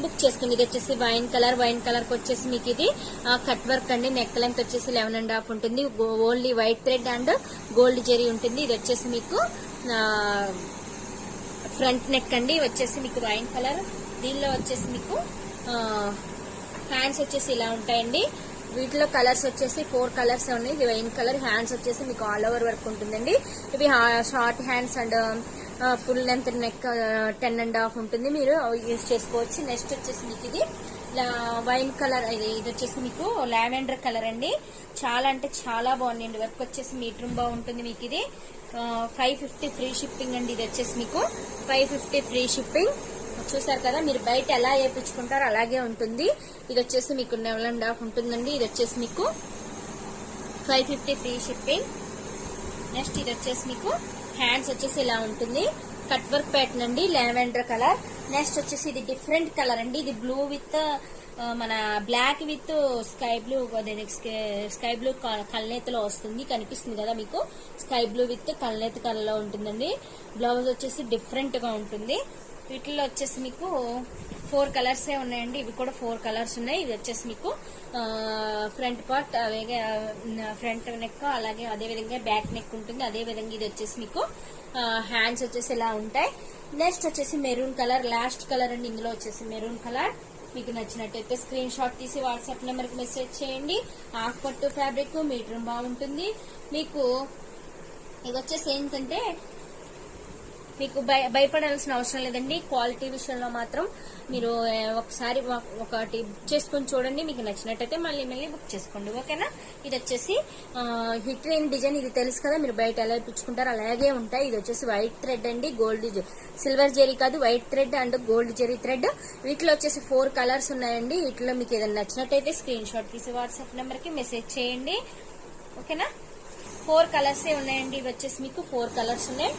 Book చేసుకోండి. ఇది వచ్చేసి వైన్ కలర్ కి వచ్చేసి మీకు ఇది కట్ వర్క్ అండి. నెక్ లెంత్ వచ్చేసి 11.5 ఉంటుంది. Only white thread and gold zari ఉంటుంది. ఇది వచ్చేసి మీకు ఫ్రంట్ నెక్ అండి. వచ్చేసి మీకు వైన్ కలర్. దీనిలో వచ్చేసి మీకు హ్యాండ్స్ వచ్చేసి ఇలా ఉంటాయండి. వీటిలో కలర్స్ వచ్చేసి 4 కలర్స్ ఉన్నాయి. ఇది వైన్ కలర్. హ్యాండ్స్ వచ్చేసి మీకు ఆల్ ఓవర్ వర్క్ ఉంటుందండి. ఇవి short hands and full length neck 10.5 ఉంటుంది. మీరు యూజ్ చేసుకోవచ్చు. నెక్స్ట్ వచ్చేసి మీకు ఇది వైన్ కలర్. ఇది వచ్చేసి మీకు లావెండర్ కలర్ అండి. చాలా అంటే చాలా బాగుందండి. వర్క్ వచ్చేసి మీటర్ బాగుంటుంది. మీకు ఇది 550 ఫ్రీ షిప్పింగ్ అండి. ఇది వచ్చేసి మీకు 550 ఫ్రీ షిప్పింగ్. చూసారు కదా, మీరు బయట ఎలా వేయించుకుంటారో అలాగే ఉంటుంది. ఇది వచ్చేసి మీకు 11.5 ఉంటుందండి. ఇది వచ్చేసి మీకు 550 ఫ్రీ షిప్పింగ్. నెక్స్ట్ ఇది వచ్చేసి మీకు హ్యాండ్స్ వచ్చేసి ఇలా ఉంటుంది. కట్ వర్క్ ప్యాటర్న్ అండి, లావెండర్ కలర్. నెక్స్ట్ వచ్చేసి ఇది డిఫరెంట్ కలర్ అండి. ఇది బ్లూ విత్ మన బ్లాక్ విత్ స్కై బ్లూ కల్నేతలో వస్తుంది. కనిపిస్తుంది కదా మీకు, స్కై బ్లూ విత్ కల్నేత కలర్ లో ఉంటుందండి. బ్లౌజ్ వచ్చేసి డిఫరెంట్ గా ఉంటుంది. వీటిలో వచ్చేసి మీకు 4 కలర్స్ ఉన్నాయండి. ఇవి కూడా 4 కలర్స్ ఉన్నాయి. ఇది వచ్చేసి మీకు ఫ్రంట్ పార్ట్, అలాగే ఫ్రంట్ నెక్, అలాగే అదే విధంగా బ్యాక్ నెక్ ఉంటుంది. అదే విధంగా ఇది వచ్చేసి మీకు హ్యాండ్స్ వచ్చేసి ఇలా ఉంటాయి. నెక్స్ట్ వచ్చేసి మెరూన్ కలర్, లాస్ట్ కలర్ అండి. ఇందులో వచ్చేసి మెరూన్ కలర్. మీకు నచ్చినట్టయితే స్క్రీన్ షాట్ తీసి వాట్సాప్ నెంబర్ కి మెసేజ్ చేయండి. హాఫ్ పట్టు ఫ్యాబ్రిక్, మీటర్ బాగుంటుంది. మీకు ఇది వచ్చేసి ఏంటంటే మీకు భయపడాల్సిన అవసరం లేదండి. క్వాలిటీ విషయంలో మాత్రం మీరు ఒకసారి ఒకటి బుక్ చేసుకుని చూడండి. మీకు నచ్చినట్టయితే మళ్ళీ బుక్ చేసుకోండి. ఓకేనా. ఇది వచ్చేసి హిట్ లైన్ డిజైన్. ఇది తెలుసు కదా, మీరు బయట ఎలా ఇప్పించుకుంటారో అలాగే ఉంటాయి. ఇది వచ్చేసి వైట్ థ్రెడ్ అండి, గోల్డ్ సిల్వర్ జెరీ కాదు, white thread and gold zari thread. వీటిలో వచ్చేసి 4 కలర్స్ ఉన్నాయండి. వీటిలో మీకు ఏదైనా నచ్చినట్టయితే స్క్రీన్ షాట్ తీసి వాట్సాప్ నెంబర్ కి మెసేజ్ చేయండి. ఓకేనా. 4 కలర్సే ఉన్నాయండి. ఇవి వచ్చేసి మీకు 4 కలర్స్ ఉన్నాయి.